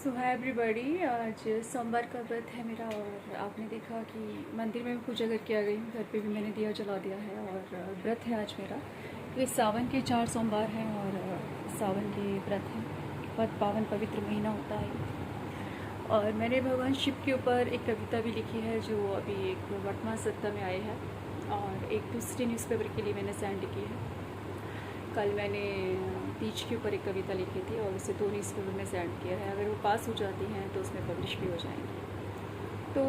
सो hi everybody. आज सोमवार का व्रत है मेरा और आपने देखा कि मंदिर में भी पूजा करके आ गई हूँ। घर पे भी मैंने दिया जला दिया है और व्रत है आज मेरा। ये सावन के 4 सोमवार हैं और सावन के व्रत हैं। बहुत पावन पवित्र महीना होता है। और मैंने भगवान शिव के ऊपर एक कविता भी लिखी है जो अभी एक वर्तमान सत्ता में आई है और एक दूसरे न्यूज़पेपर के लिए मैंने सेंड की है। कल मैंने तीज के ऊपर एक कविता लिखी थी और उसे 2 न्यूज़पेपर में सेंड किया है। अगर वो पास हो जाती हैं तो उसमें पब्लिश भी हो जाएंगी। तो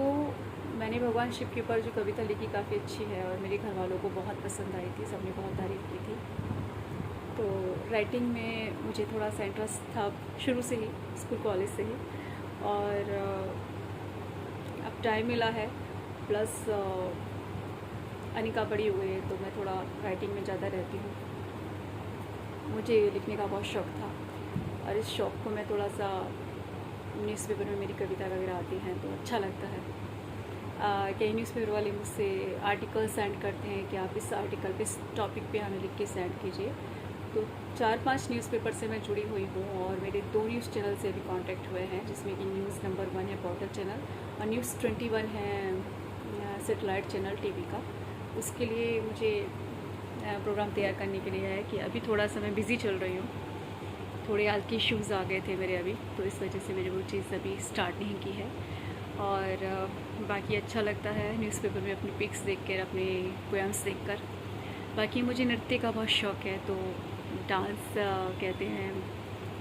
मैंने भगवान शिव के ऊपर जो कविता लिखी काफ़ी अच्छी है और मेरे घर वालों को बहुत पसंद आई थी। सबने बहुत तारीफ़ की थी। तो राइटिंग में मुझे थोड़ा सा इंटरेस्ट था शुरू से ही, स्कूल कॉलेज से ही। और अब टाइम मिला है, प्लस अनिका बड़ी हुई है तो मैं थोड़ा राइटिंग में ज़्यादा रहती हूँ। मुझे लिखने का बहुत शौक़ था और इस शौक़ को मैं थोड़ा सा न्यूज़पेपर में मेरी कविता वगैरह आती हैं तो अच्छा लगता है। कई न्यूज़पेपर वाले मुझसे आर्टिकल सेंड करते हैं कि आप इस आर्टिकल पे, इस टॉपिक पे हमें लिख के सेंड कीजिए। तो 4-5 न्यूज़पेपर से मैं जुड़ी हुई हूँ और मेरे 2 न्यूज़ चैनल से भी कांटेक्ट हुए हैं, जिसमें कि न्यूज़ नंबर 1 है पोर्टल चैनल और न्यूज़ 21 है सेटेलाइट चैनल टीवी का। उसके लिए मुझे प्रोग्राम तैयार करने के लिए है कि अभी थोड़ा सा मैं बिज़ी चल रही हूँ। थोड़े हेल्थ इश्यूज़ आ गए थे मेरे अभी, तो इस वजह से मैंने वो चीज़ अभी स्टार्ट नहीं की है। और बाकी अच्छा लगता है न्यूज़पेपर में अपनी पिक्स देख कर, अपने पोएम्स देख कर। बाकी मुझे नृत्य का बहुत शौक़ है। तो डांस कहते हैं,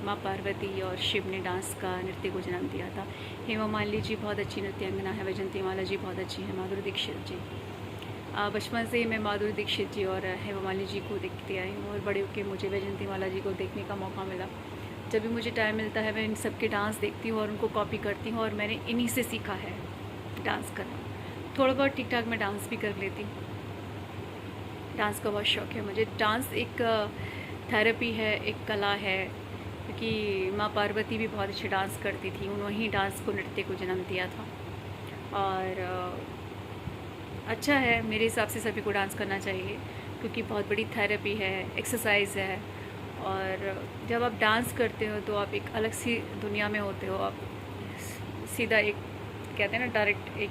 माँ पार्वती और शिव ने डांस का, नृत्य को जन्म दिया था। हेमा मालिनी जी बहुत अच्छी नृत्यांगना है, वैजंती माला जी बहुत अच्छी है, माधुरी दीक्षित जी। बचपन से मैं माधुरी दीक्षित जी और हेमा मालिनी जी को देखती आई हूँ और बड़े होकर मुझे वैजंती माला जी को देखने का मौका मिला। जब भी मुझे टाइम मिलता है मैं इन सब के डांस देखती हूँ और उनको कॉपी करती हूँ और मैंने इन्हीं से सीखा है डांस करना। थोड़ा बहुत ठीक ठाक मैं डांस भी कर लेती हूँ। डांस का बहुत शौक़ है मुझे। डांस एक थेरेपी है, एक कला है, क्योंकि माँ पार्वती भी बहुत अच्छे डांस करती थी। उन्होंने ही डांस को, नृत्य को जन्म दिया था। और अच्छा है, मेरे हिसाब से सभी को डांस करना चाहिए क्योंकि बहुत बड़ी थेरेपी है, एक्सरसाइज है। और जब आप डांस करते हो तो आप एक अलग सी दुनिया में होते हो। आप सीधा एक, कहते हैं ना, डायरेक्ट एक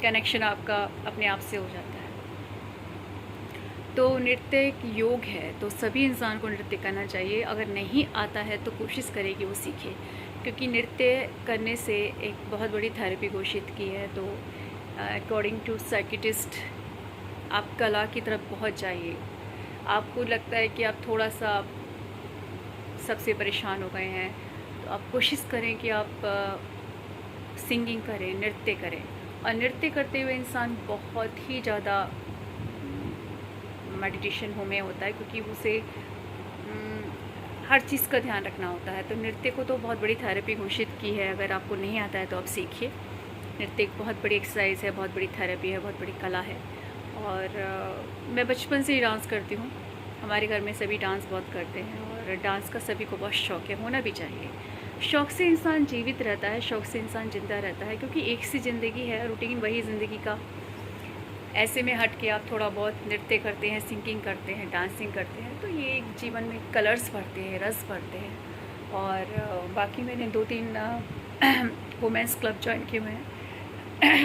कनेक्शन आपका अपने आप से हो जाता है। तो नृत्य एक योग है, तो सभी इंसान को नृत्य करना चाहिए। अगर नहीं आता है तो कोशिश करें कि वो सीखे, क्योंकि नृत्य करने से एक बहुत बड़ी थेरेपी घोषित की है। तो अकॉर्डिंग टू साइकिटिस्ट आप कला की तरफ पहुंच जाइए। आपको लगता है कि आप थोड़ा सा सबसे परेशान हो गए हैं तो आप कोशिश करें कि आप सिंगिंग करें, नृत्य करें। और नृत्य करते हुए इंसान बहुत ही ज़्यादा मेडिटेशन में होता है, क्योंकि उसे हर चीज़ का ध्यान रखना होता है। तो नृत्य को तो बहुत बड़ी थेरेपी घोषित की है। अगर आपको नहीं आता है तो आप सीखिए। नृत्य एक बहुत बड़ी एक्सरसाइज है, बहुत बड़ी थेरेपी है, बहुत बड़ी कला है। और मैं बचपन से ही डांस करती हूँ। हमारे घर में सभी डांस बहुत करते हैं और डांस का सभी को बहुत शौक़ है, होना भी चाहिए। शौक़ से इंसान जीवित रहता है, शौक़ से इंसान जिंदा रहता है, क्योंकि एक सी ज़िंदगी है, रूटीन वही ज़िंदगी का। ऐसे में हट के आप थोड़ा बहुत नृत्य करते हैं, सिंगिंग करते हैं, डांसिंग करते हैं, तो ये एक जीवन में कलर्स भरते हैं, रस भरते हैं। और बाकी मैंने 2-3 वुमेंस क्लब ज्वाइन किए हुए हैं।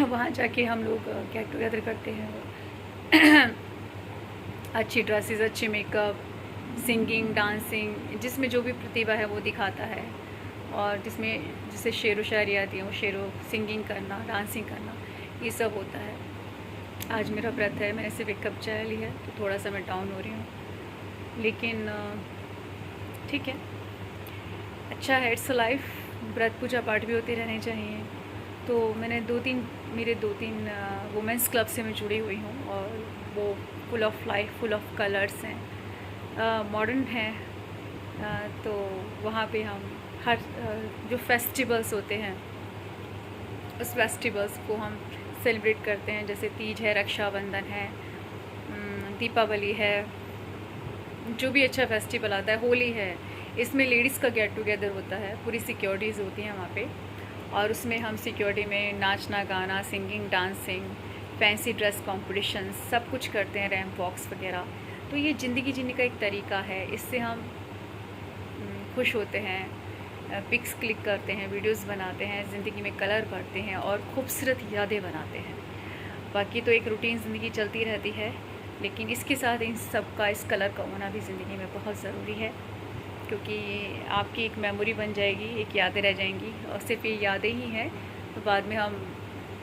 वहाँ जाके हम लोग गेट टुगेदर करते हैं। अच्छी ड्रेसेस, अच्छे मेकअप, सिंगिंग, डांसिंग, जिसमें जो भी प्रतिभा है वो दिखाता है। और जिसमें जिसे शेरो शायरी आती है वो शेरो, सिंगिंग करना, डांसिंग करना, ये सब होता है। आज मेरा व्रत है, मैंने सिर्फ 1 कप चाय ली है तो थोड़ा सा मैं डाउन हो रही हूँ, लेकिन ठीक है, अच्छा है, इट्स लाइफ। व्रत पूजा पाठ भी होते रहने चाहिए। तो मैंने 2-3 वुमेंस क्लब से मैं जुड़ी हुई हूँ और वो full of life, full of colours हैं, मॉडर्न हैं। तो वहाँ पे हम हर जो फेस्टिवल्स होते हैं उस फेस्टिवल्स को हम सेलिब्रेट करते हैं। जैसे तीज है, रक्षाबंधन है, दीपावली है, जो भी अच्छा फेस्टिवल आता है, होली है, इसमें लेडीज़ का गेट टुगेदर होता है। पूरी सिक्योरिटीज़ होती हैं वहाँ पे और उसमें हम सिक्योरिटी में नाचना, गाना, singing, dancing, fancy dress competition, सब कुछ करते हैं, रैंप वॉक्स वगैरह। तो ये ज़िंदगी जीने का एक तरीका है, इससे हम खुश होते हैं, पिक्स क्लिक करते हैं, वीडियोस बनाते हैं, ज़िंदगी में कलर भरते हैं और खूबसूरत यादें बनाते हैं। बाकी तो एक रूटीन ज़िंदगी चलती रहती है, लेकिन इसके साथ इन सब का, इस कलर का होना भी ज़िंदगी में बहुत ज़रूरी है, क्योंकि आपकी एक मेमोरी बन जाएगी, एक यादें रह जाएंगी और सिर्फ ये यादें ही हैं, तो बाद में हम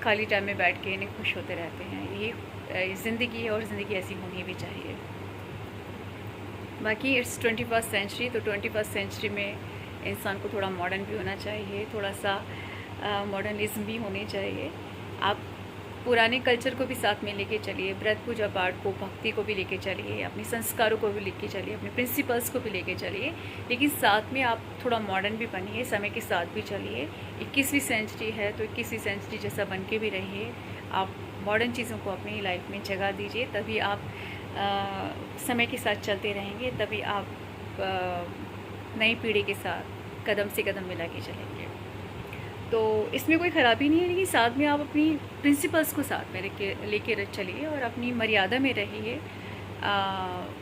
खाली टाइम में बैठ के इन्हें खुश होते रहते हैं। ये ज़िंदगी है और ज़िंदगी ऐसी होनी भी चाहिए। बाकी इट्स 21st सेंचुरी, तो 21st सेंचुरी में इंसान को थोड़ा मॉडर्न भी होना चाहिए, थोड़ा सा मॉडर्निज्म भी होनी चाहिए। आप पुराने कल्चर को भी साथ में लेके चलिए, व्रत पूजा पाठ को, भक्ति को भी लेके चलिए, अपने संस्कारों को भी लेके चलिए, अपने प्रिंसिपल्स को भी लेके चलिए, लेकिन साथ में आप थोड़ा मॉडर्न भी बनिए, समय के साथ भी चलिए। 21वीं सेंचुरी है तो 21वीं सेंचुरी जैसा बन के भी रहिए। आप मॉडर्न चीज़ों को अपनी लाइफ में जगह दीजिए, तभी आप समय के साथ चलते रहेंगे, तभी आप नई पीढ़ी के साथ कदम से कदम मिला के चलेंगे। तो इसमें कोई ख़राबी नहीं है, लेकिन साथ में आप अपनी प्रिंसिपल्स को साथ में लेके चलिए और अपनी मर्यादा में रहिए,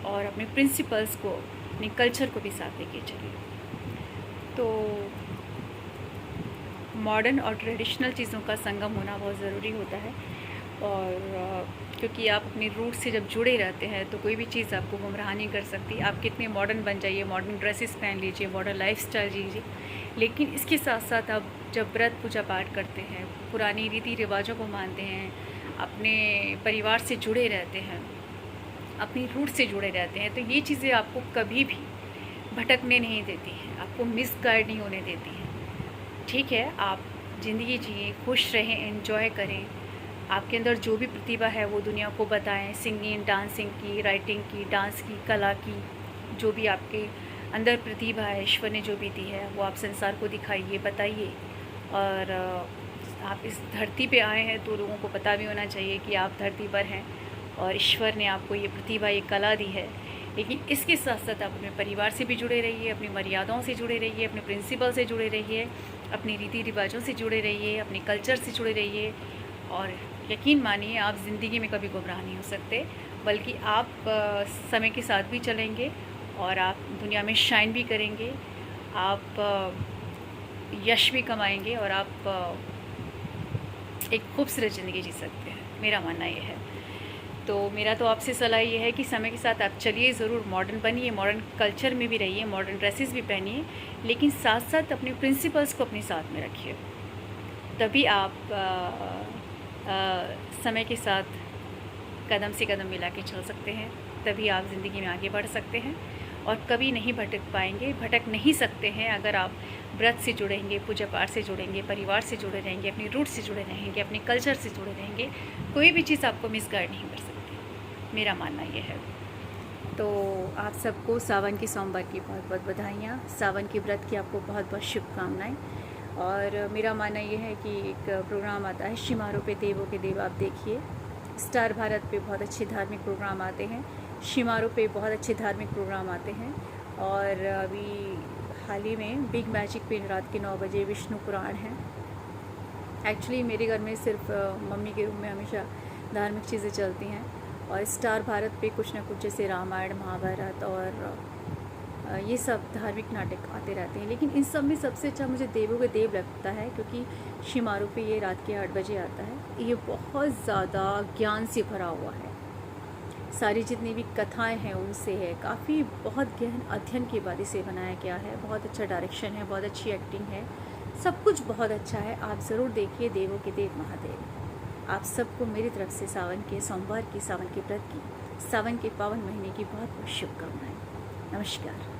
और अपने प्रिंसिपल्स को, अपने कल्चर को भी साथ लेके चलिए। तो मॉडर्न और ट्रेडिशनल चीज़ों का संगम होना बहुत ज़रूरी होता है, और क्योंकि आप अपने रूट से जब जुड़े रहते हैं तो कोई भी चीज़ आपको गुमराह नहीं कर सकती। आप कितने मॉडर्न बन जाइए, मॉडर्न ड्रेसेस पहन लीजिए, मॉडर्न लाइफस्टाइल जीजिए, लेकिन इसके साथ साथ आप जब व्रत पूजा पाठ करते हैं, पुरानी रीति रिवाजों को मानते हैं, अपने परिवार से जुड़े रहते हैं, अपनी रूट से जुड़े रहते हैं, तो ये चीज़ें आपको कभी भी भटकने नहीं देती हैं, आपको मिसगाइड नहीं होने देती हैं। ठीक है, आप ज़िंदगी जिए, खुश रहें, एंजॉय करें, आपके अंदर जो भी प्रतिभा है वो दुनिया को बताएं, सिंगिंग, डांसिंग की, राइटिंग की, डांस की, कला की, जो भी आपके अंदर प्रतिभा है, ईश्वर ने जो भी दी है वो आप संसार को दिखाइए, बताइए। और आप इस धरती पे आए हैं तो लोगों को पता भी होना चाहिए कि आप धरती पर हैं और ईश्वर ने आपको ये प्रतिभा, ये कला दी है। लेकिन इसके साथ साथ आप अपने परिवार से भी जुड़े रहिए, अपनी मर्यादाओं से जुड़े रहिए, अपने प्रिंसिपल से जुड़े रहिए, अपनी रीति रिवाजों से जुड़े रहिए, अपने कल्चर से जुड़े रहिए, और यकीन मानिए आप ज़िंदगी में कभी गुमराह नहीं हो सकते, बल्कि आप समय के साथ भी चलेंगे और आप दुनिया में शाइन भी करेंगे, आप यश भी कमाएंगे और आप एक खूबसूरत ज़िंदगी जी सकते हैं। मेरा मानना ये है। तो मेरा तो आपसे सलाह ये है कि समय के साथ आप चलिए ज़रूर, मॉडर्न बनिए, मॉडर्न कल्चर में भी रहिए, मॉडर्न ड्रेसेस भी पहनिए, लेकिन साथ साथ अपने प्रिंसिपल्स को अपने साथ में रखिए। तभी आप समय के साथ कदम से कदम मिला के चल सकते हैं, तभी आप ज़िंदगी में आगे बढ़ सकते हैं और कभी नहीं भटक पाएंगे, भटक नहीं सकते हैं अगर आप व्रत से जुड़ेंगे, पूजा पाठ से जुड़ेंगे, परिवार से जुड़े रहेंगे, अपनी रूट से जुड़े रहेंगे, अपने कल्चर से जुड़े रहेंगे, कोई भी चीज़ आपको मिसगाइड नहीं कर सकती। मेरा मानना ये है। तो आप सबको सावन की सोमवार की बहुत बहुत बधाइयाँ, सावन के व्रत की आपको बहुत बहुत शुभकामनाएँ। और मेरा मानना ये है कि एक प्रोग्राम आता है शिमारो पे देवों के देव, आप देखिए। स्टार भारत पे बहुत अच्छे धार्मिक प्रोग्राम आते हैं, शिमारो पे बहुत अच्छे धार्मिक प्रोग्राम आते हैं, और अभी हाल ही में बिग मैजिक पे रात के 9 बजे विष्णु पुराण है। एक्चुअली मेरे घर में सिर्फ मम्मी के रूम में हमेशा धार्मिक चीज़ें चलती हैं, और स्टार भारत पे कुछ ना कुछ जैसे रामायण, महाभारत और ये सब धार्मिक नाटक आते रहते हैं। लेकिन इन सब में सबसे अच्छा मुझे देवों के देव लगता है, क्योंकि शिमारू पे ये रात के 8 बजे आता है। ये बहुत ज़्यादा ज्ञान से भरा हुआ है, सारी जितनी भी कथाएं हैं उनसे है, काफ़ी बहुत गहन अध्ययन के बाद इसे बनाया गया है। बहुत अच्छा डायरेक्शन है, बहुत अच्छी एक्टिंग है, सब कुछ बहुत अच्छा है। आप ज़रूर देखिए देवों के देव महादेव। आप सबको मेरी तरफ से सावन के सोमवार की, सावन के व्रत की, सावन के पावन महीने की बहुत बहुत शुभकामनाएं। नमस्कार।